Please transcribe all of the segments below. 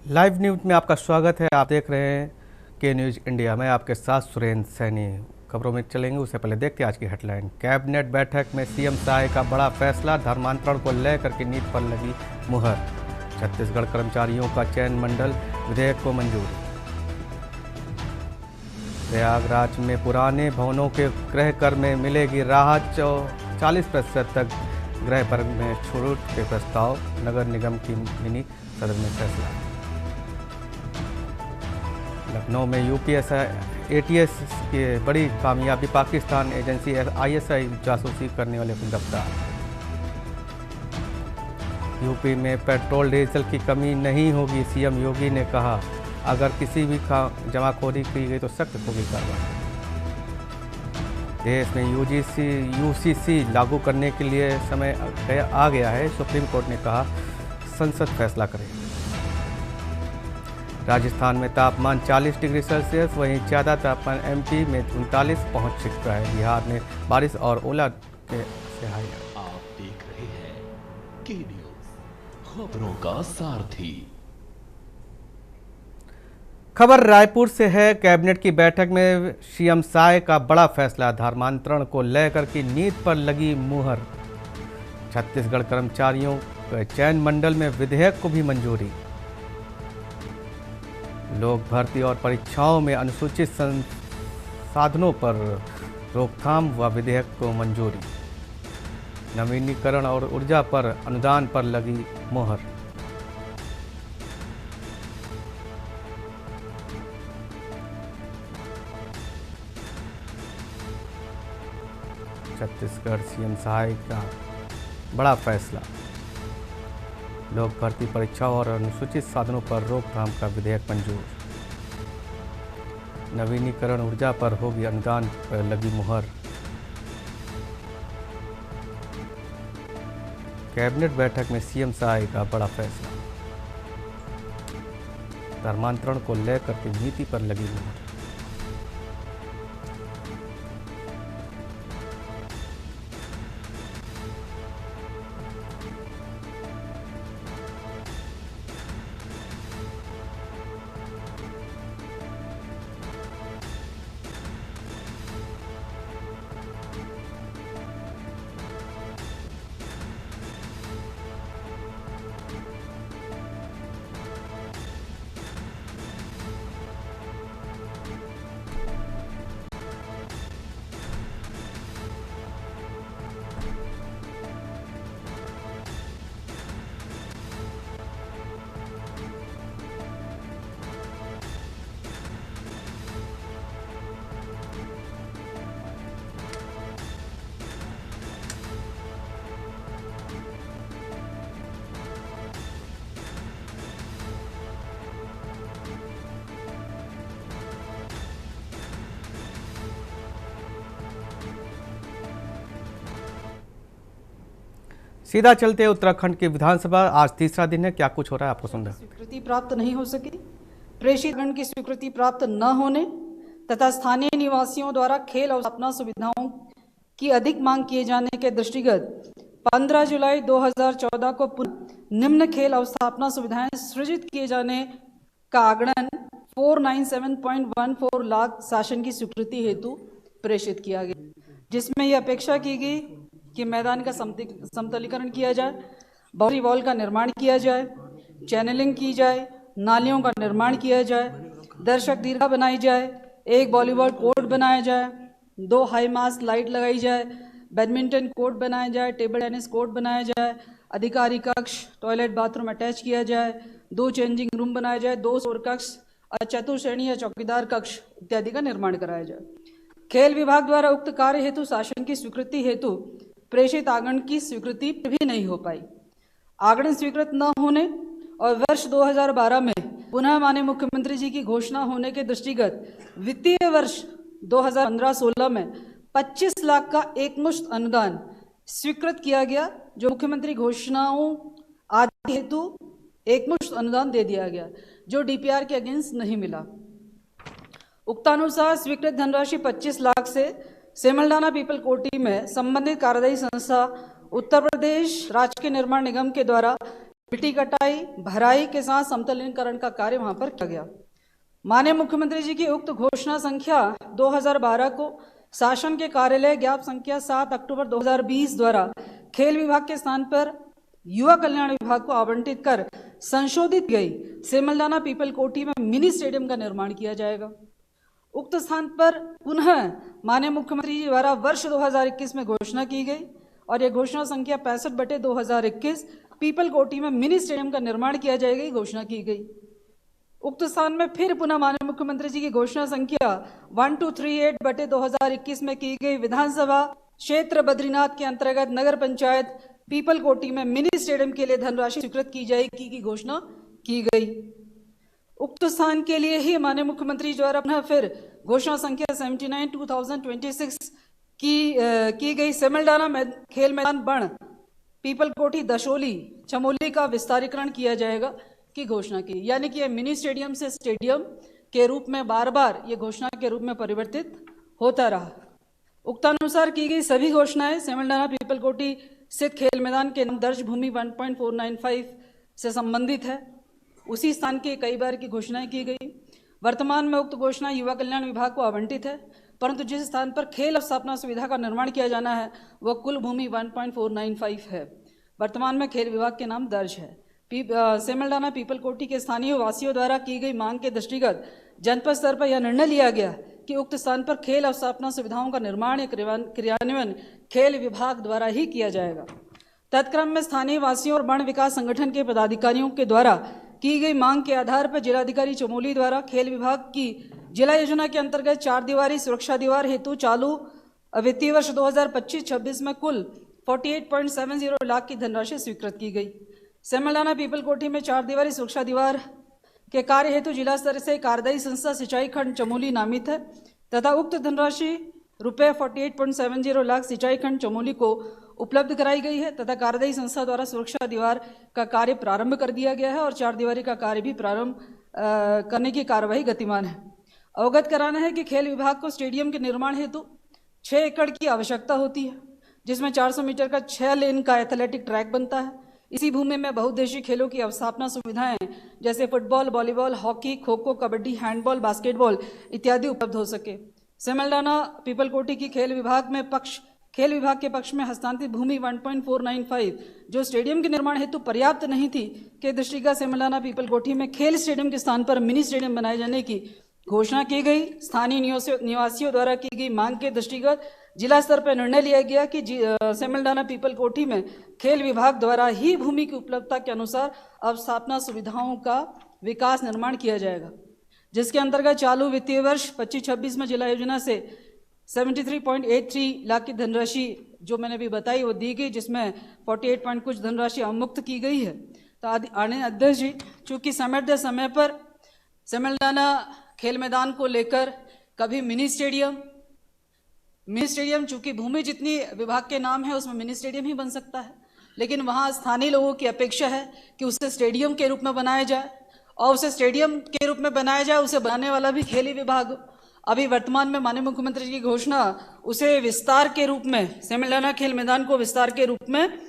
Live news में आपका स्वागत है। आप देख रहे हैं के न्यूज़ इंडिया। मैं आपके साथ सुरेंद्र सैनी। खबरों में चलेंगे, उससे पहले देखते हैं आज की हेडलाइन। कैबिनेट बैठक में सीएम सहाय का बड़ा फैसला, धर्मांतरण को लेकर के नीति पर लगी मुहर। छत्तीसगढ़ कर्मचारियों का चयन मंडल विधेयक को मंजूरी। प्रयागराज में पुराने भवनों के गृह कर में मिलेगी राहत, 40% तक गृह पर में छूट के प्रस्ताव। नगर निगम की मिनी सदन में फैसला। लखनऊ में ATS की बड़ी कामयाबी, पाकिस्तान एजेंसी ISI जासूसी करने वाले को गिरफ्तार। यूपी में पेट्रोल डीजल की कमी नहीं होगी, सीएम योगी ने कहा। अगर किसी भी जमाखोरी की गई तो सख्त होगी कार्रवाई। देश में UCC लागू करने के लिए समय आ गया है, सुप्रीम कोर्ट ने कहा। संसद फैसला करेगी। राजस्थान में तापमान 40 डिग्री सेल्सियस, वहीं ज़्यादा तापमान MP में 39 पहुंच चुका है। बिहार में बारिश और ओला के से हाई। आप देख रहे हैं के न्यूज़, खबरों का सारथी। खबर रायपुर से है। कैबिनेट की बैठक में सीएम सहाय का बड़ा फैसला, धर्मांतरण को लेकर की नीति पर लगी मुहर। छत्तीसगढ़ कर्मचारियों के चयन मंडल में विधेयक को भी मंजूरी। लोक भर्ती और परीक्षाओं में अनुसूचित संसाधनों पर रोकथाम व विधेयक को मंजूरी। नवीनीकरण और ऊर्जा पर अनुदान पर लगी मुहर। छत्तीसगढ़ सीएम सहाय का बड़ा फैसला, लोक भर्ती परीक्षा और अनुसूचित साधनों पर रोकथाम का विधेयक मंजूर। नवीनीकरण ऊर्जा पर होगी अनुदान पर लगी मुहर। कैबिनेट बैठक में सीएम सहाय का बड़ा फैसला, धर्मांतरण को लेकर के नीति पर लगी मुहर। सीधा चलते उत्तराखंड की विधानसभा, आज तीसरा दिन है। क्या कुछ हो रहा है आपको सुन रहे हैं। स्वीकृति प्राप्त नहीं हो सकी। प्रेषित गण की स्वीकृति प्राप्त न होने तथा स्थानीय निवासियों द्वारा खेल अवस्थापना सुविधाओं की अधिक मांग किए जाने के दृष्टिगत 15 जुलाई 2014 को पुनः निम्न खेल अवस्थापना सुविधाएं सृजित किए जाने का आगणन 497.14 लाख शासन की स्वीकृति हेतु प्रेषित किया गया, जिसमें यह अपेक्षा की गई कि मैदान का समतलीकरण किया जाए, बाउंड्री वॉल का निर्माण किया जाए, चैनलिंग की जाए, नालियों का निर्माण किया जाए, दर्शक दीर्घा बनाई जाए, एक वॉलीबॉल कोर्ट बनाया जाए, 2 हाई मास्ट लाइट लगाई जाए, बैडमिंटन कोर्ट बनाया जाए, टेबल टेनिस कोर्ट बनाया जाए, अधिकारी कक्ष, टॉयलेट बाथरूम अटैच किया जाए, 2 चेंजिंग रूम बनाया जाए, 2 सौर कक्ष, चतुर्श्रेणी या चौकीदार कक्ष इत्यादि का निर्माण कराया जाए। खेल विभाग द्वारा उक्त कार्य हेतु शासन की स्वीकृति हेतु प्रेषित आगण की स्वीकृति भी नहीं हो पाई। आगण स्वीकृत न होने और वर्ष 2012 में पुनः माननीय मुख्यमंत्री जी की घोषणा होने के दृष्टिगत वित्तीय वर्ष 2015-16 में 25 लाख का एकमुश्त अनुदान स्वीकृत किया गया, जो मुख्यमंत्री घोषणाओं आदि हेतु एकमुश्त अनुदान दे दिया गया, जो DPR के अगेंस्ट नहीं मिला। उक्तानुसार स्वीकृत धनराशि 25 लाख से सेमलडाना पीपल कोटी में संबंधित कार्यदायी संस्था उत्तर प्रदेश राज्य के निर्माण निगम के द्वारा मिट्टी कटाई भराई के साथ समतलीकरण का कार्य वहां पर किया गया। माननीय मुख्यमंत्री जी की उक्त घोषणा संख्या 2012 को शासन के कार्यालय ज्ञाप संख्या 7 अक्टूबर 2020 द्वारा खेल विभाग के स्थान पर युवा कल्याण विभाग को आवंटित कर संशोधित गई सेमलदाना पीपल कोठी में मिनी स्टेडियम का निर्माण किया जाएगा। उक्त स्थान पर पुनः माननीय मुख्यमंत्री जी द्वारा वर्ष 2021 में घोषणा की गई और यह घोषणा संख्या 65/2021 पीपल कोठी में मिनी स्टेडियम का निर्माण किया जाएगा की घोषणा की गई। उक्त स्थान में फिर पुनः माननीय मुख्यमंत्री जी की घोषणा संख्या 1238/2021 में की गई विधानसभा क्षेत्र बद्रीनाथ के अंतर्गत नगर पंचायत पीपल कोठी में मिनी स्टेडियम के लिए धनराशि स्वीकृत की जाएगी की घोषणा की गई। उक्त स्थान के लिए ही माननीय मुख्यमंत्री द्वारा पुनः फिर घोषणा संख्या 79/2026 की गई सेमलडाना खेल मैदान बण पीपल कोठी दशोली चमोली का विस्तारीकरण किया जाएगा की घोषणा की। यानी कि यह मिनी स्टेडियम से स्टेडियम के रूप में बार बार ये घोषणा के रूप में परिवर्तित होता रहा। उक्तानुसार की गई सभी घोषणाएं सेमलडाना पीपल कोठी स्थित खेल मैदान के नाम दर्ज भूमि 1.495 से संबंधित है। उसी स्थान की कई बार की घोषणाएं की गई। वर्तमान में उक्त घोषणा युवा कल्याण विभाग को आवंटित है, परंतु जिस स्थान पर खेल स्थापना सुविधा का निर्माण किया जाना है वह कुल भूमि 1.495 है। वर्तमान में खेल विभाग के नाम दर्ज है। सेमलडाना पीपल कोठी के स्थानीय वासियों द्वारा की गई मांग के दृष्टिगत जनपद स्तर पर यह निर्णय लिया गया कि उक्त स्थान पर खेल स्थापना सुविधाओं का निर्माण या क्रियान्वयन खेल विभाग द्वारा ही किया जाएगा। तत्क्रम में स्थानीय वासियों और वन विकास संगठन के पदाधिकारियों के द्वारा की गई मांग के आधार पर जिलाधिकारी चमोली द्वारा खेल विभाग की जिला योजना के अंतर्गत 4 दीवारी सुरक्षा दीवार हेतु चालू वित्तीय वर्ष 2025-26 में कुल 48.70 लाख की धनराशि स्वीकृत की गई। सेमलडाना पीपल कोठी में 4 दीवारी सुरक्षा दीवार के कार्य हेतु जिला स्तर से कार्यदायी संस्था सिंचाई खंड चमोली नामित है तथा उक्त धनराशि रुपये 48.70 लाख सिंचाई खंड चमोली को उपलब्ध कराई गई है तथा कार्यदायी संस्था द्वारा सुरक्षा दीवार का कार्य प्रारंभ कर दिया गया है और 4 दीवारी का कार्य भी प्रारंभ करने की कार्यवाही गतिमान है। अवगत कराना है कि खेल विभाग को स्टेडियम के निर्माण हेतु 6 एकड़ की आवश्यकता होती है, जिसमें 400 मीटर का 6 लेन का एथलेटिक ट्रैक बनता है। इसी भूमि में बहुउद्देशीय खेलों की अवस्थापना सुविधाएं जैसे football, volleyball, hockey, kho kho, kabaddi, handball, basketball इत्यादि उपलब्ध हो सके। सेमलडाना पीपल कोठी की खेल विभाग के पक्ष में हस्तांतरित भूमि 1.495 जो स्टेडियम के निर्माण हेतु पर्याप्त नहीं थी के दृष्टिगत सेमलडाना पीपल कोठी में खेल स्टेडियम के स्थान पर मिनी स्टेडियम बनाए जाने की घोषणा की गई। स्थानीय निवासियों द्वारा की गई मांग के दृष्टिगत जिला स्तर पर निर्णय लिया गया कि सेमलडाना पीपल कोठी में खेल विभाग द्वारा ही भूमि की उपलब्धता के अनुसार अवस्थापना सुविधाओं का विकास निर्माण किया जाएगा, जिसके अंतर्गत चालू वित्तीय वर्ष 25-26 में जिला योजना से 73.83 लाख की धनराशि जो मैंने अभी बताई वो दी गई, जिसमें 48 कुछ धनराशि अवमुक्त की गई है। तो आने अध्यक्ष जी, चूँकि समय पर सेमलडाना खेल मैदान को लेकर कभी मिनी स्टेडियम चूँकि भूमि जितनी विभाग के नाम है उसमें मिनी स्टेडियम ही बन सकता है, लेकिन वहाँ स्थानीय लोगों की अपेक्षा है कि उसे स्टेडियम के रूप में बनाया जाए और उसे स्टेडियम के रूप में बनाया जाए, उसे बनाने वाला भी खेल विभाग। अभी वर्तमान में माननीय मुख्यमंत्री जी की घोषणा उसे विस्तार के रूप में सेमलडाना खेल मैदान को विस्तार के रूप में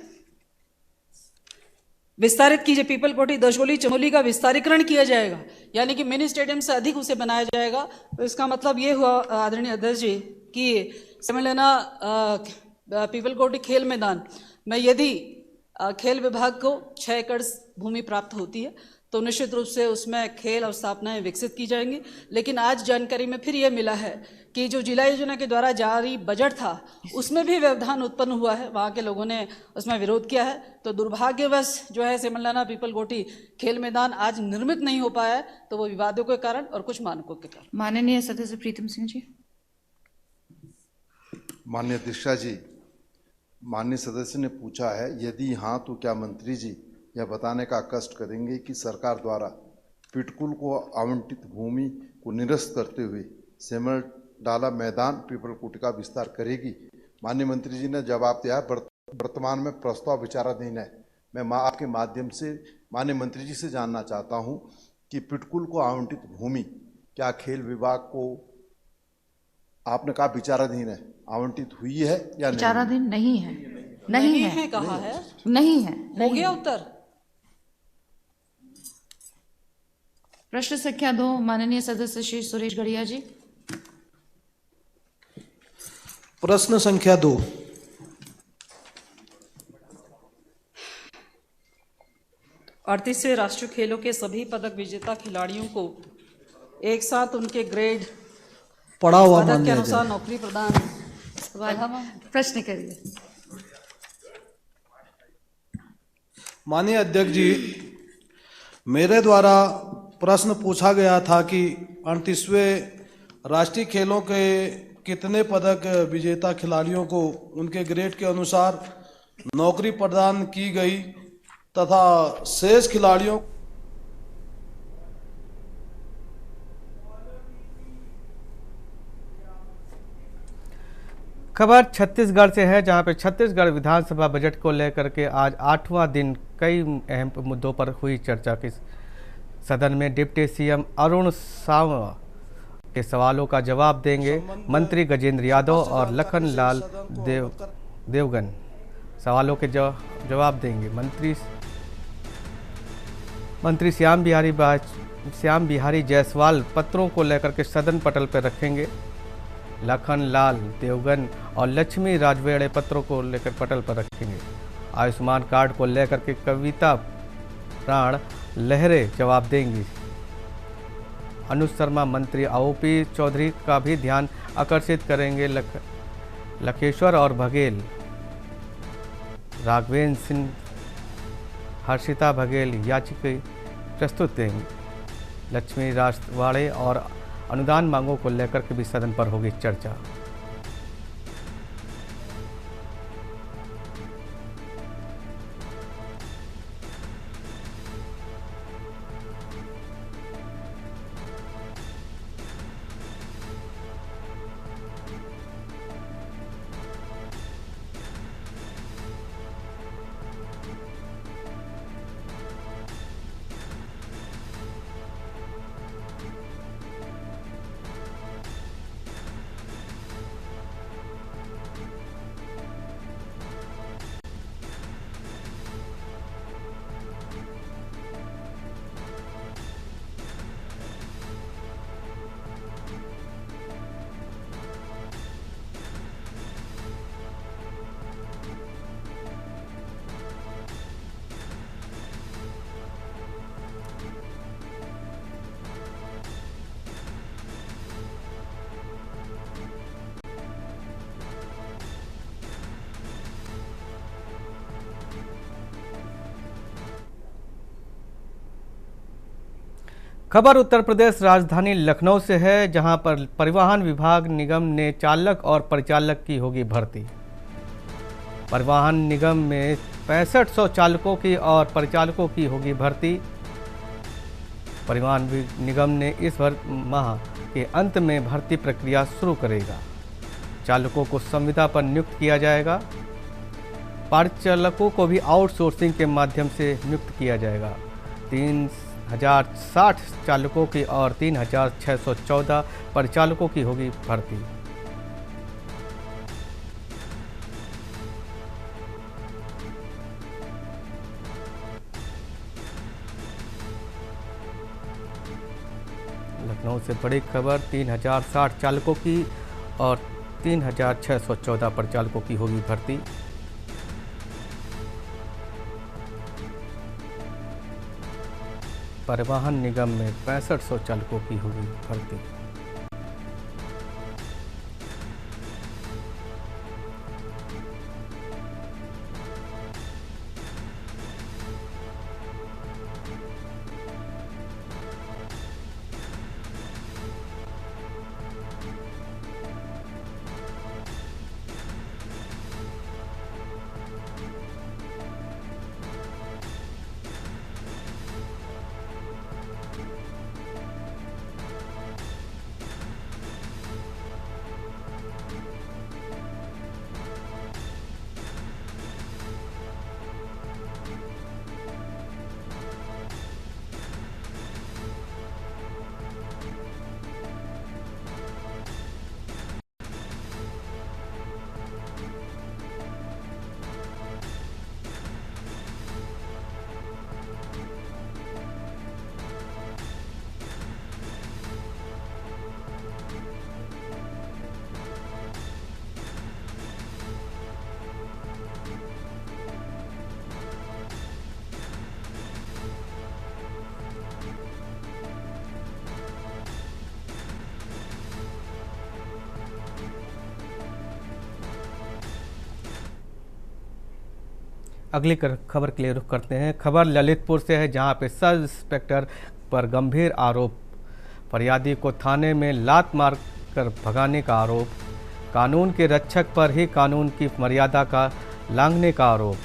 विस्तारित कीजिए, पीपल कोठी दशोली चमोली का विस्तारीकरण किया जाएगा, यानी कि मिनी स्टेडियम से अधिक उसे बनाया जाएगा। तो इसका मतलब ये हुआ आदरणीय अध्यक्ष जी कि सेमलडाना पीपल कोठी खेल मैदान में यदि खेल विभाग को 6 एकड़ भूमि प्राप्त होती है तो निश्चित रूप से उसमें खेल अवस्थापनाएं विकसित की जाएंगी। लेकिन आज जानकारी में फिर यह मिला है कि जो जिला योजना के द्वारा जारी बजट था उसमें भी व्यवधान उत्पन्न हुआ है, वहाँ के लोगों ने उसमें विरोध किया है। तो दुर्भाग्यवश जो है सेमलडाना पीपल कोठी खेल मैदान आज निर्मित नहीं हो पाया है, तो वो विवादों के कारण और कुछ मानकों के कारण। माननीय सदस्य प्रीतम सिंह जी। माननीय अध्यक्षा जी, माननीय सदस्य ने पूछा है, यदि हाँ तो क्या मंत्री जी यह बताने का कष्ट करेंगे कि सरकार द्वारा पिटकुल को आवंटित भूमि को निरस्त करते हुए सेमलडाला मैदान पीपल कोठी का विस्तार करेगी। माननीय मंत्री जी ने जवाब दिया, वर्तमान में प्रस्ताव विचाराधीन है। मैं आपके माध्यम से माननीय मंत्री जी से जानना चाहता हूं कि पिटकुल को आवंटित भूमि क्या खेल विभाग को, आपने कहा विचाराधीन है, आवंटित हुई है या विचाराधीन नहीं है? नहीं है, कहा है, नहीं है। हो गया उत्तर। प्रश्न संख्या 2 माननीय सदस्य श्री सुरेश गढ़िया जी। प्रश्न संख्या 2। 38वें राष्ट्रीय खेलों के सभी पदक विजेता खिलाड़ियों को एक साथ उनके ग्रेड पढ़ा हुआ पदक मान के लिया अनुसार जाए। नौकरी प्रदान। प्रश्न करिए। माननीय अध्यक्ष जी, मेरे द्वारा प्रश्न पूछा गया था कि 38वें राष्ट्रीय खेलों के कितने पदक विजेता खिलाड़ियों को उनके ग्रेड के अनुसार नौकरी प्रदान की गई तथा शेष खिलाड़ियों खबर छत्तीसगढ़ से है, जहां पे छत्तीसगढ़ विधानसभा बजट को लेकर के आज 8वां दिन कई अहम मुद्दों पर हुई चर्चा की। सदन में डिप्टी सीएम अरुण साव के सवालों का जवाब देंगे मंत्री गजेंद्र यादव और लखन लाल देवगन। सवालों के जवाब देंगे मंत्री श्याम बिहारी जायसवाल पत्रों को लेकर के सदन पटल पर रखेंगे। लखन लाल देवगन और लक्ष्मी राजवेड़े पत्रों को लेकर पटल पर रखेंगे। आयुष्मान कार्ड को लेकर के कविता प्राण लहरे जवाब देंगी। अनुज शर्मा मंत्री ओपी चौधरी का भी ध्यान आकर्षित करेंगे। लखेश्वर और बघेल, राघवेंद्र सिंह, हर्षिता बघेल याचिका प्रस्तुत देंगे। लक्ष्मी राजवाड़े और अनुदान मांगों को लेकर के भी सदन पर होगी चर्चा। खबर उत्तर प्रदेश राजधानी लखनऊ से है, जहां पर परिवहन विभाग निगम ने चालक और परिचालक की होगी भर्ती। परिवहन निगम में 6500 चालकों की और परिचालकों की होगी भर्ती। परिवहन निगम ने इस माह के अंत में भर्ती प्रक्रिया शुरू करेगा। चालकों को संविदा पर नियुक्त किया जाएगा। परिचालकों को भी आउटसोर्सिंग के माध्यम से नियुक्त किया जाएगा। 3060 चालकों की और 3614 परिचालकों की होगी भर्ती। लखनऊ से बड़ी खबर, 3060 चालकों की और 3614 परिचालकों की होगी भर्ती। परिवहन निगम में 6500 चालकों की होगी भर्ती। अगली खबर के लिए रुख करते हैं। खबर ललितपुर से है, जहां पे सब इंस्पेक्टर पर गंभीर आरोप, फरियादी को थाने में लात मार कर भगाने का आरोप, कानून के रक्षक पर ही कानून की मर्यादा का लांघने का आरोप,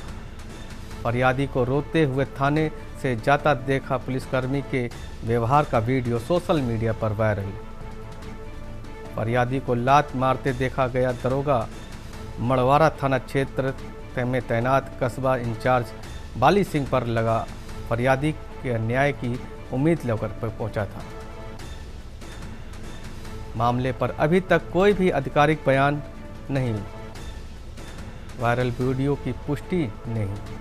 फरियादी को रोते हुए थाने से जाता देखा पुलिसकर्मी के व्यवहार का वीडियो सोशल मीडिया पर वायरल, फरियादी को लात मारते देखा गया दरोगा, मड़वारा थाना क्षेत्र में तैनात कस्बा इंचार्ज बाली सिंह पर लगा फरियादी के न्याय की उम्मीद लेकर पहुंचा था। मामले पर अभी तक कोई भी आधिकारिक बयान नहीं, वायरल वीडियो की पुष्टि नहीं।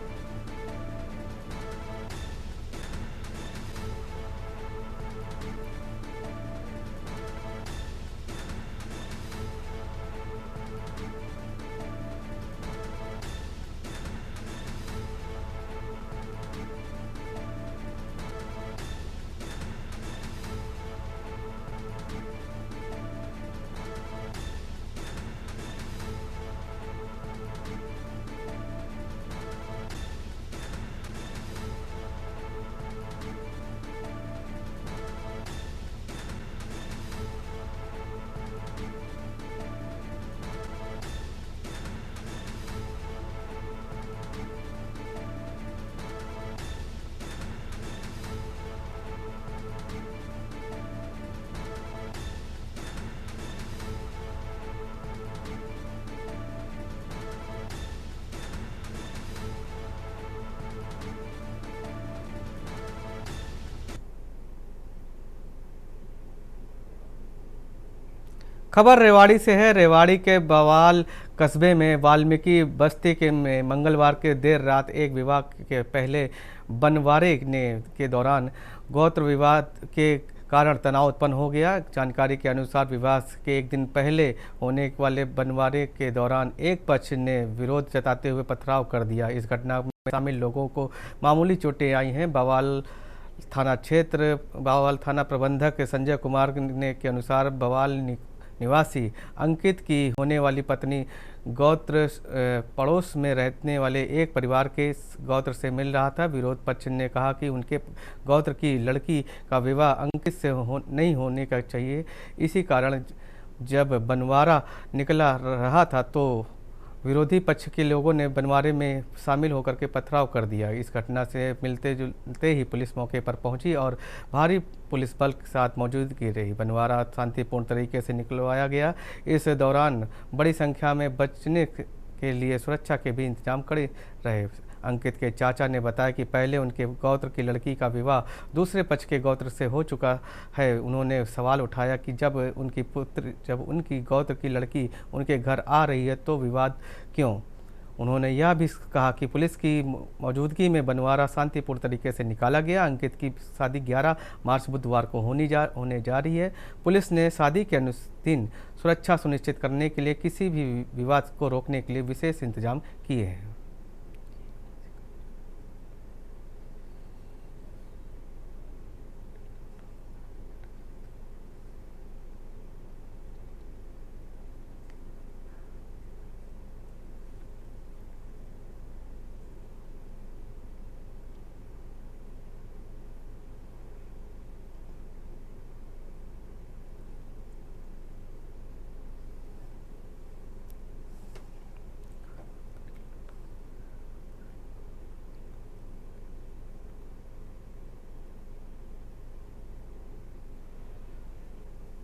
खबर रेवाड़ी से है। रेवाड़ी के बवाल कस्बे में वाल्मीकि बस्ती के में मंगलवार के देर रात एक विवाह के पहले बनवारे के दौरान गोत्र विवाद के कारण तनाव उत्पन्न हो गया। जानकारी के अनुसार विवाह के एक दिन पहले होने वाले बनवारे के दौरान एक पक्ष ने विरोध जताते हुए पथराव कर दिया। इस घटना में शामिल लोगों को मामूली चोटें आई हैं। बवाल थाना प्रबंधक संजय कुमार ने के अनुसार बवाल निवासी अंकित की होने वाली पत्नी गोत्र पड़ोस में रहने वाले एक परिवार के गोत्र से मिल रहा था। विरोध पक्ष ने कहा कि उनके गोत्र की लड़की का विवाह अंकित से नहीं होने का चाहिए। इसी कारण जब बनवारा निकला रहा था तो विरोधी पक्ष के लोगों ने बनवारे में शामिल होकर के पथराव कर दिया। इस घटना से मिलते जुलते ही पुलिस मौके पर पहुंची और भारी पुलिस बल के साथ मौजूदगी रही। बनवारा शांतिपूर्ण तरीके से निकलवाया गया। इस दौरान बड़ी संख्या में बचने के लिए सुरक्षा के भी इंतजाम करे रहे। अंकित के चाचा ने बताया कि पहले उनके गोत्र की लड़की का विवाह दूसरे पक्ष के गोत्र से हो चुका है। उन्होंने सवाल उठाया कि जब उनकी गोत्र की लड़की उनके घर आ रही है तो विवाद क्यों। उन्होंने यह भी कहा कि पुलिस की मौजूदगी में बनवारा शांतिपूर्ण तरीके से निकाला गया। अंकित की शादी 11 मार्च बुधवार को होने जा रही है। पुलिस ने शादी के दिन सुरक्षा सुनिश्चित करने के लिए किसी भी विवाद को रोकने के लिए विशेष इंतजाम किए हैं।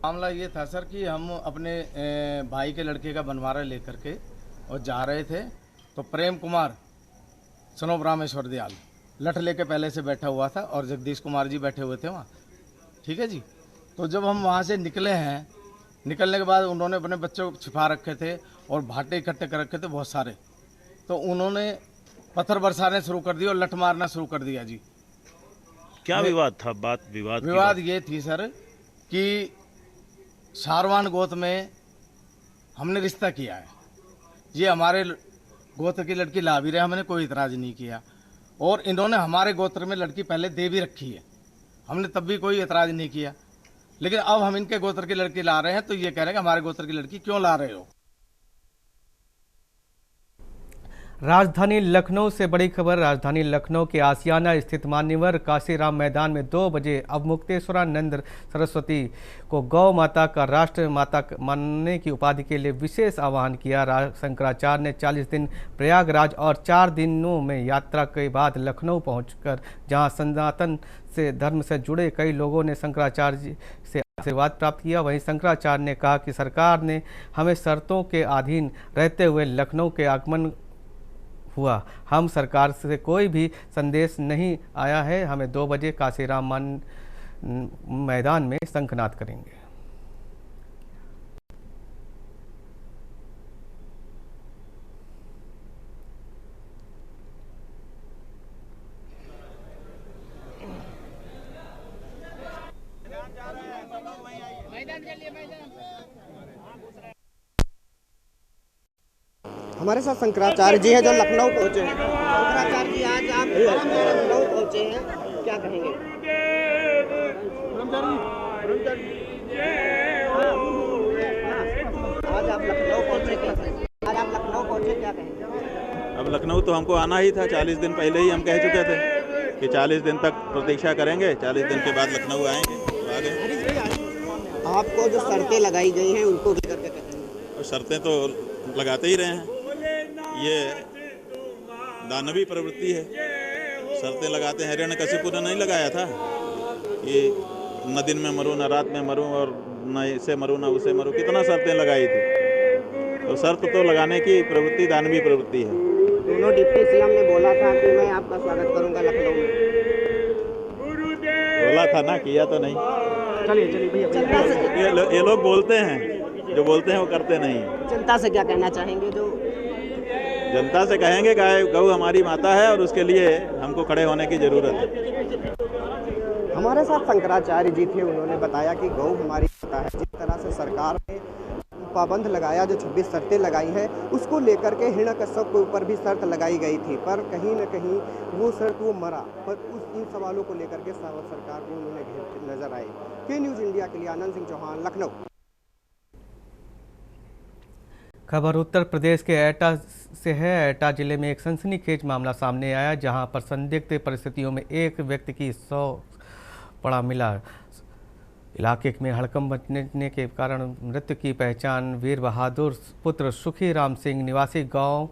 मामला ये था सर कि हम अपने भाई के लड़के का बनवारा लेकर के और जा रहे थे तो प्रेम कुमार सनोप रामेश्वर दयाल लठ लेके पहले से बैठा हुआ था और जगदीश कुमार जी बैठे हुए थे वहाँ। ठीक है जी। तो जब हम वहाँ से निकले हैं, निकलने के बाद उन्होंने अपने बच्चों को छिपा रखे थे और भाटे इकट्ठे कर रखे थे बहुत सारे। तो उन्होंने पत्थर बरसाने शुरू कर दिए और लठ मारना शुरू कर दिया जी। क्या विवाद था? विवाद ये थी सर कि सारवान गोत्र में हमने रिश्ता किया है, ये हमारे गोत्र की लड़की ला भी रहे, हमने कोई इतराज़ नहीं किया और इन्होंने हमारे गोत्र में लड़की पहले दे भी रखी है, हमने तब भी कोई इतराज़ नहीं किया। लेकिन अब हम इनके गोत्र की लड़की ला रहे हैं तो ये कह रहे हैं कि हमारे गोत्र की लड़की क्यों ला रहे हो। राजधानी लखनऊ से बड़ी खबर। राजधानी लखनऊ के आसियाना स्थित मान्यवर काशीराम मैदान में 2 बजे अवमुक्तेश्वरानंद सरस्वती को गौ माता का राष्ट्र माता मानने की उपाधि के लिए विशेष आह्वान किया। शंकराचार्य ने 40 दिन प्रयागराज और 4 दिनों में यात्रा के बाद लखनऊ पहुंचकर जहां सनातन से धर्म से जुड़े कई लोगों ने शंकराचार्य जी से आशीर्वाद प्राप्त किया। वहीं शंकराचार्य ने कहा कि सरकार ने हमें शर्तों के अधीन रहते हुए लखनऊ के आगमन हुआ। हम सरकार से कोई भी संदेश नहीं आया है। हमें 2 बजे काशीराम मैदान में शंखनाद करेंगे। हमारे साथ शंकराचार्य जी हैं जो लखनऊ पहुंचे हैं। शंकराचार्य जी आज आप लखनऊ पहुंचे हैं, क्या कहेंगे? आज आप लखनऊ पहुंचे, क्या कहेंगे? अब लखनऊ तो हमको आना ही था। 40 दिन पहले ही हम कह चुके थे कि 40 दिन तक प्रतीक्षा करेंगे, 40 दिन के बाद लखनऊ आएंगे। आपको जो शर्तें लगाई गई हैं उनको लेकर के कहेंगे? और शर्तें तो लगाते ही रहे हैं, ये दानवी प्रवृत्ति है। शर्तें लगाते हैं। हिरण्यकशिपु ने नहीं लगाया था कि न दिन में मरूं न रात में मरूं और न इसे मरूं न उसे मरूं, कितना शर्तें लगाई थी। तो शर्त तो लगाने की प्रवृत्ति दानवी प्रवृत्ति है। दोनों डिप्टी सीएम ने बोला था कि मैं आपका स्वागत करूंगा लखनऊ में। बोला था ना, किया तो नहीं। चलिए भैया, ये लोग बोलते हैं, जो बोलते हैं वो करते नहीं। जनता से क्या कहना चाहेंगे? जो जनता से कहेंगे गौ हमारी माता है और उसके लिए हमको खड़े होने की जरूरत है। हमारे साथ शंकराचार्य जी थे, उन्होंने बताया कि गौ हमारी माता है। जिस तरह से सरकार ने पाबंद लगाया, जो 26 शर्तें लगाई हैं, उसको लेकर के हिरण्यकश्यप के ऊपर भी शर्त लगाई गई थी, पर कहीं न कहीं वो शर्त वो मरा। पर इन सवालों को लेकर के सरकार को उन्होंने घेरते नजर आए। के न्यूज़ इंडिया के लिए आनंद सिंह चौहान, लखनऊ। खबर उत्तर प्रदेश के एटा से है। एटा जिले में एक सनसनीखेज मामला सामने आया, जहां पर संदिग्ध परिस्थितियों में एक व्यक्ति की 100 पड़ा मिला। इलाके में हड़कंप मचने के कारण मृत्यु की पहचान वीर बहादुर पुत्र सुखीराम सिंह निवासी गांव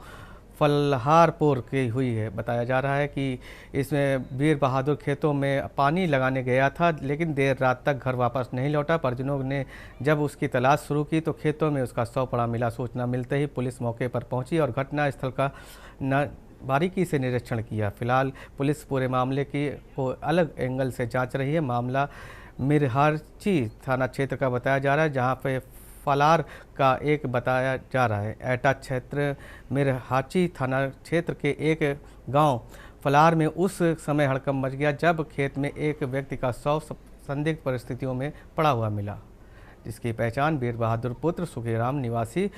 फलहारपुर की हुई है। बताया जा रहा है कि इसमें वीर बहादुर खेतों में पानी लगाने गया था, लेकिन देर रात तक घर वापस नहीं लौटा। परिजनों ने जब उसकी तलाश शुरू की तो खेतों में उसका शव पड़ा मिला। सूचना मिलते ही पुलिस मौके पर पहुंची और घटनास्थल का बारीकी से निरीक्षण किया। फिलहाल पुलिस पूरे मामले की को अलग एंगल से जांच रही है। मामला मिरहाची थाना क्षेत्र का बताया जा रहा है, जहां पे फलार का एक बताया जा रहा है। एटा क्षेत्र मिरहाची थाना क्षेत्र के एक गांव फलार में उस समय हड़कंप मच गया जब खेत में एक व्यक्ति का शव संदिग्ध परिस्थितियों में पड़ा हुआ मिला, जिसकी पहचान वीर बहादुर पुत्र सुखीराम निवासी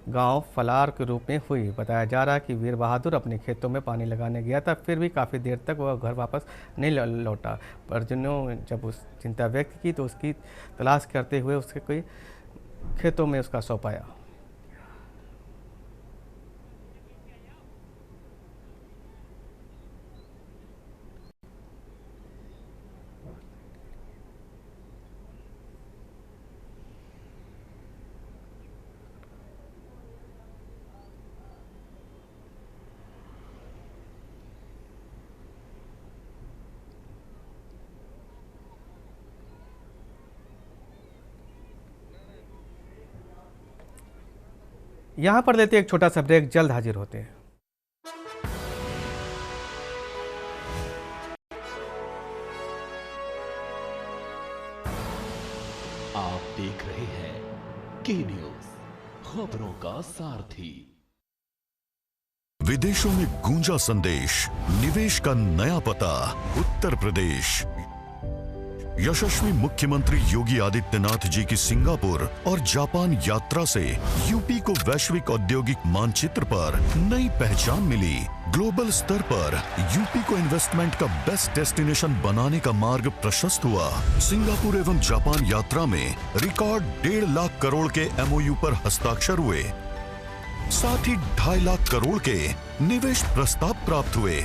गांव फलार के रूप में हुई। बताया जा रहा है कि वीर बहादुर अपने खेतों में पानी लगाने गया था, फिर भी काफ़ी देर तक वह घर वापस नहीं लौटा। परिजनों ने जब उस चिंता व्यक्त की तो उसकी तलाश करते हुए उसके कोई खेतों में उसका शव पाया। यहाँ पर लेते एक छोटा सा ब्रेक, जल्द हाजिर होते हैं। आप देख रहे हैं के न्यूज़, खबरों का सारथी। विदेशों में गूंजा संदेश, निवेश का नया पता उत्तर प्रदेश। यशस्वी मुख्यमंत्री योगी आदित्यनाथ जी की सिंगापुर और जापान यात्रा से यूपी को वैश्विक औद्योगिक मानचित्र पर नई पहचान मिली। ग्लोबल स्तर पर यूपी को इन्वेस्टमेंट का बेस्ट डेस्टिनेशन बनाने का मार्ग प्रशस्त हुआ। सिंगापुर एवं जापान यात्रा में रिकॉर्ड 1.5 लाख करोड़ के MOU पर हस्ताक्षर हुए। साथ ही 2.5 लाख करोड़ के निवेश प्रस्ताव प्राप्त हुए।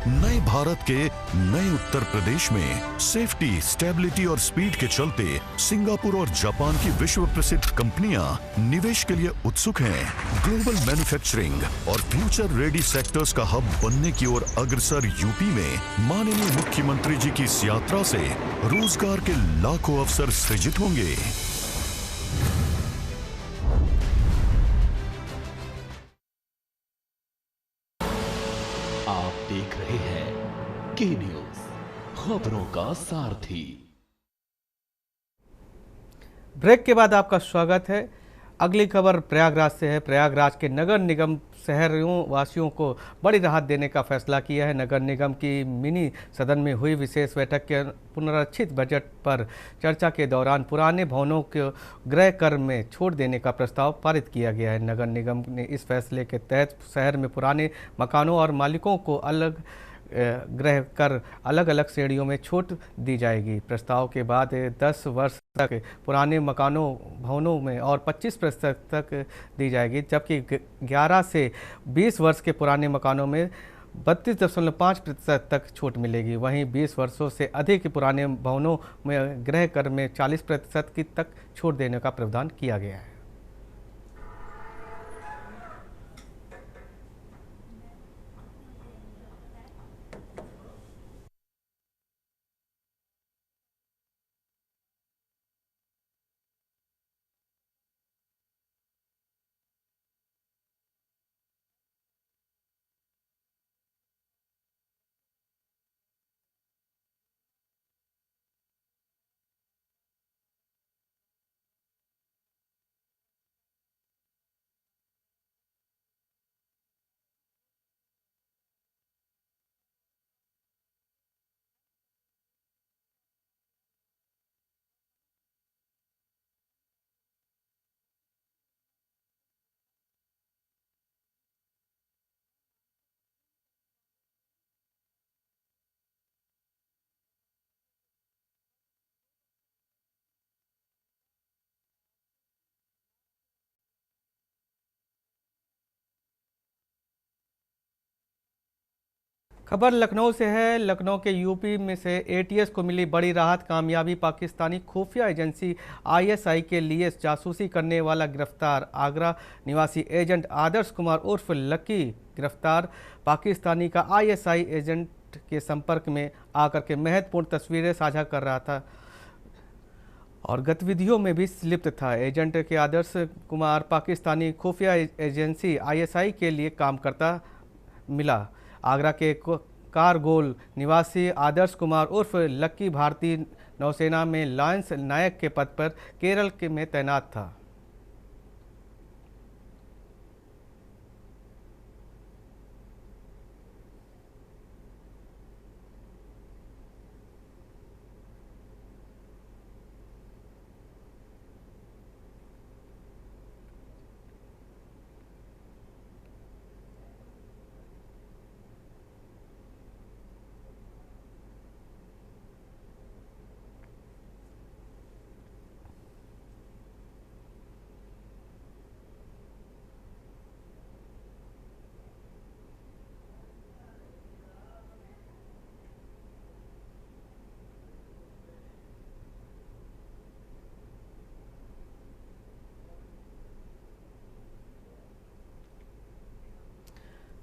नए भारत के नए उत्तर प्रदेश में सेफ्टी, स्टेबिलिटी और स्पीड के चलते सिंगापुर और जापान की विश्व प्रसिद्ध कंपनियां निवेश के लिए उत्सुक हैं। ग्लोबल मैन्युफैक्चरिंग और फ्यूचर रेडी सेक्टर्स का हब बनने की ओर अग्रसर यूपी में माननीय मुख्यमंत्री जी की इस यात्रा से रोजगार के लाखों अवसर सृजित होंगे। आप देख रहे हैं के न्यूज, खबरों का सारथी। ब्रेक के बाद आपका स्वागत है। अगली खबर प्रयागराज से है। प्रयागराज के नगर निगम शहरों वासियों को बड़ी राहत देने का फैसला किया है। नगर निगम की मिनी सदन में हुई विशेष बैठक के पुनरीक्षित बजट पर चर्चा के दौरान पुराने भवनों को गृह कर में छूट देने का प्रस्ताव पारित किया गया है। नगर निगम ने इस फैसले के तहत शहर में पुराने मकानों और मालिकों को अलग गृह कर अलग अलग श्रेणियों में छूट दी जाएगी। प्रस्ताव के बाद 10 वर्ष तक पुराने मकानों भवनों में और 25% तक दी जाएगी, जबकि 11 से 20 वर्ष के पुराने मकानों में 32.5% तक छूट मिलेगी। वहीं 20 वर्षों से अधिक पुराने भवनों में गृह कर में 40% की तक छूट देने का प्रावधान किया गया है। खबर लखनऊ से है। लखनऊ के यूपी में से एटीएस को मिली बड़ी राहत। कामयाबी। पाकिस्तानी खुफिया एजेंसी आईएसआई के लिए जासूसी करने वाला गिरफ्तार। आगरा निवासी एजेंट आदर्श कुमार उर्फ लक्की गिरफ्तार। पाकिस्तानी का आईएसआई एजेंट के संपर्क में आकर के महत्वपूर्ण तस्वीरें साझा कर रहा था और गतिविधियों में भी लिप्त था। एजेंट के आदर्श कुमार पाकिस्तानी खुफिया एजेंसी आईएसआई के लिए काम करता मिला। आगरा के कारगोल निवासी आदर्श कुमार उर्फ लक्की भारतीय नौसेना में लांस नायक के पद पर केरल में तैनात था।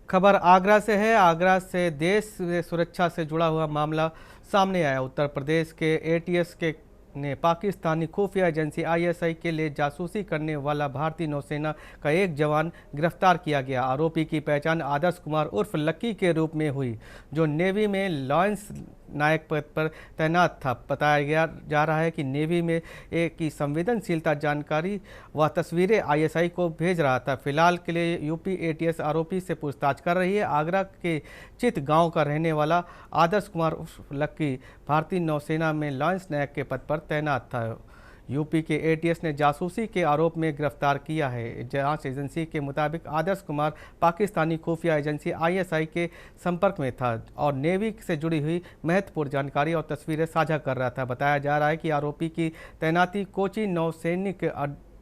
खबर आगरा से है। आगरा से देश सुरक्षा से जुड़ा हुआ मामला सामने आया। उत्तर प्रदेश के एटीएस के ने पाकिस्तानी खुफिया एजेंसी आईएसआई के लिए जासूसी करने वाला भारतीय नौसेना का एक जवान गिरफ्तार किया गया। आरोपी की पहचान आदर्श कुमार उर्फ लक्की के रूप में हुई, जो नेवी में लॉन्स नायक पद पर तैनात था। बताया जा रहा है कि नेवी में एक की संवेदनशीलता जानकारी व तस्वीरें आईएसआई को भेज रहा था। फिलहाल के लिए यूपी एटीएस आरोपी से पूछताछ कर रही है। आगरा के चित गांव का रहने वाला आदर्श कुमार उर्फ लक्की भारतीय नौसेना में लॉन्स नायक के पद पर तैनात था। यूपी के एटीएस ने जासूसी के आरोप में गिरफ्तार किया है। जांच एजेंसी के मुताबिक आदर्श कुमार पाकिस्तानी खुफिया एजेंसी आईएसआई के संपर्क में था और नेवी से जुड़ी हुई महत्वपूर्ण जानकारी और तस्वीरें साझा कर रहा था। बताया जा रहा है कि आरोपी की तैनाती कोची नौसैनिक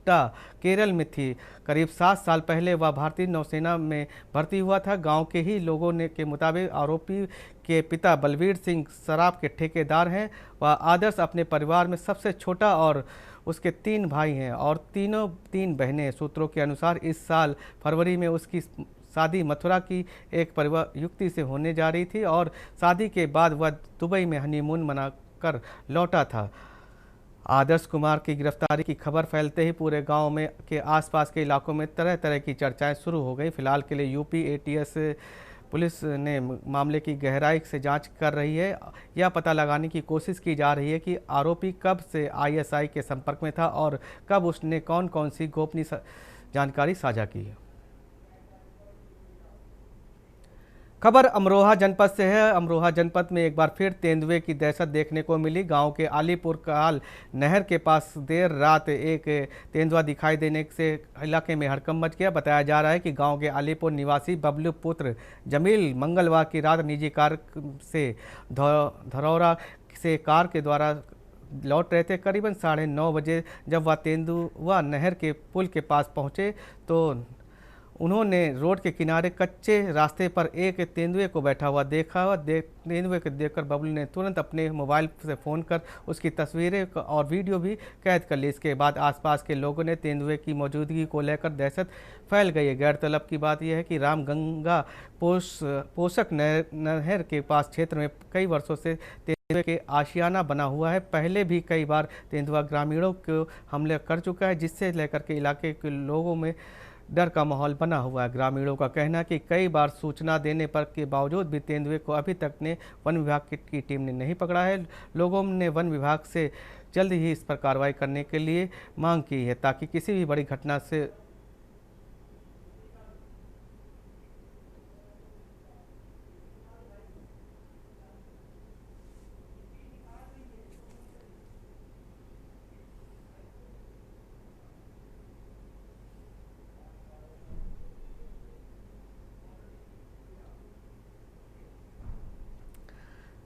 हुड्डा केरल में थी। करीब 7 साल पहले वह भारतीय नौसेना में भर्ती हुआ था। गांव के ही लोगों ने के मुताबिक आरोपी के पिता बलवीर सिंह शराब के ठेकेदार हैं। वह आदर्श अपने परिवार में सबसे छोटा और उसके 3 भाई हैं और तीनों 3 बहनें। सूत्रों के अनुसार इस साल फरवरी में उसकी शादी मथुरा की एक परिवार युक्ति से होने जा रही थी और शादी के बाद वह दुबई में हनीमून मनाकर लौटा था। आदर्श कुमार की गिरफ्तारी की खबर फैलते ही पूरे गांव में के आसपास के इलाकों में तरह तरह की चर्चाएं शुरू हो गई। फिलहाल के लिए यूपी एटीएस पुलिस ने मामले की गहराई से जांच कर रही है। यह पता लगाने की कोशिश की जा रही है कि आरोपी कब से आईएसआई के संपर्क में था और कब उसने कौन कौन सी गोपनीय जानकारी साझा की है। खबर अमरोहा जनपद से है। अमरोहा जनपद में एक बार फिर तेंदुए की दहशत देखने को मिली। गांव के आलीपुर काल नहर के पास देर रात एक तेंदुआ दिखाई देने से इलाके में हड़कंप मच गया। बताया जा रहा है कि गांव के आलीपुर निवासी बबलू पुत्र जमील मंगलवार की रात निजी कार से धरौरा से कार के द्वारा लौट रहे थे। करीबन 9:30 बजे जब वह तेंदुआ नहर के पुल के पास पहुंचे तो उन्होंने रोड के किनारे कच्चे रास्ते पर एक तेंदुए को बैठा हुआ देखा। तेंदुए को देखकर बबलू ने तुरंत अपने मोबाइल से फ़ोन कर उसकी तस्वीरें और वीडियो भी कैद कर ली। इसके बाद आसपास के लोगों ने तेंदुए की मौजूदगी को लेकर दहशत फैल गई है। गैरतलब की बात यह है कि रामगंगा पोषक नहर के पास क्षेत्र में कई वर्षों से तेंदुए के आशियाना बना हुआ है। पहले भी कई बार तेंदुआ ग्रामीणों को हमले कर चुका है, जिससे लेकर के इलाके के लोगों में डर का माहौल बना हुआ है। ग्रामीणों का कहना है कि कई बार सूचना देने पर के बावजूद भी तेंदुए को अभी तक ने वन विभाग की टीम ने नहीं पकड़ा है। लोगों ने वन विभाग से जल्द ही इस पर कार्रवाई करने के लिए मांग की है ताकि किसी भी बड़ी घटना से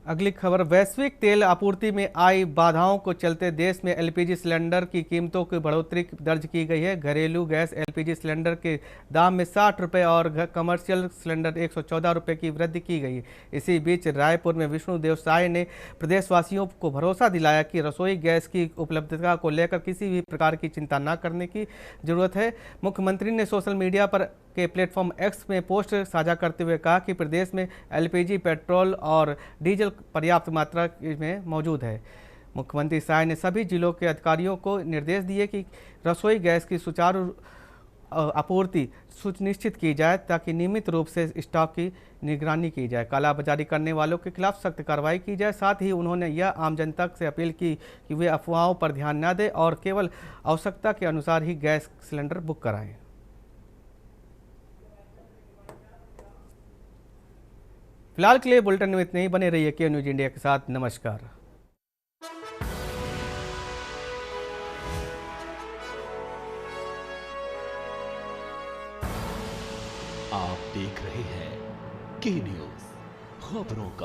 अगली खबर, वैश्विक तेल आपूर्ति में आई बाधाओं को चलते देश में एलपीजी सिलेंडर की कीमतों की बढ़ोतरी दर्ज की गई है। घरेलू गैस एलपीजी सिलेंडर के दाम में 60 रुपये और कमर्शियल सिलेंडर 114 रुपये की वृद्धि की गई। इसी बीच रायपुर में विष्णुदेव साय ने प्रदेशवासियों को भरोसा दिलाया कि रसोई गैस की उपलब्धता को लेकर किसी भी प्रकार की चिंता न करने की जरूरत है। मुख्यमंत्री ने सोशल मीडिया पर के प्लेटफॉर्म एक्स में पोस्ट साझा करते हुए कहा कि प्रदेश में एलपीजी, पेट्रोल और डीजल पर्याप्त मात्रा में मौजूद है। मुख्यमंत्री साय ने सभी जिलों के अधिकारियों को निर्देश दिए कि रसोई गैस की सुचारू आपूर्ति सुनिश्चित की जाए ताकि नियमित रूप से स्टॉक की निगरानी की जाए, कालाबाजारी करने वालों के खिलाफ सख्त कार्रवाई की जाए। साथ ही उन्होंने यह आम जनता से अपील की कि वे अफवाहों पर ध्यान न दें और केवल आवश्यकता के अनुसार ही गैस सिलेंडर बुक कराएं। फिलहाल के लिए बुलेटिन में इतने ही। बने रहिए के न्यूज इंडिया के साथ। नमस्कार। आप देख रहे हैं के न्यूज, खबरों का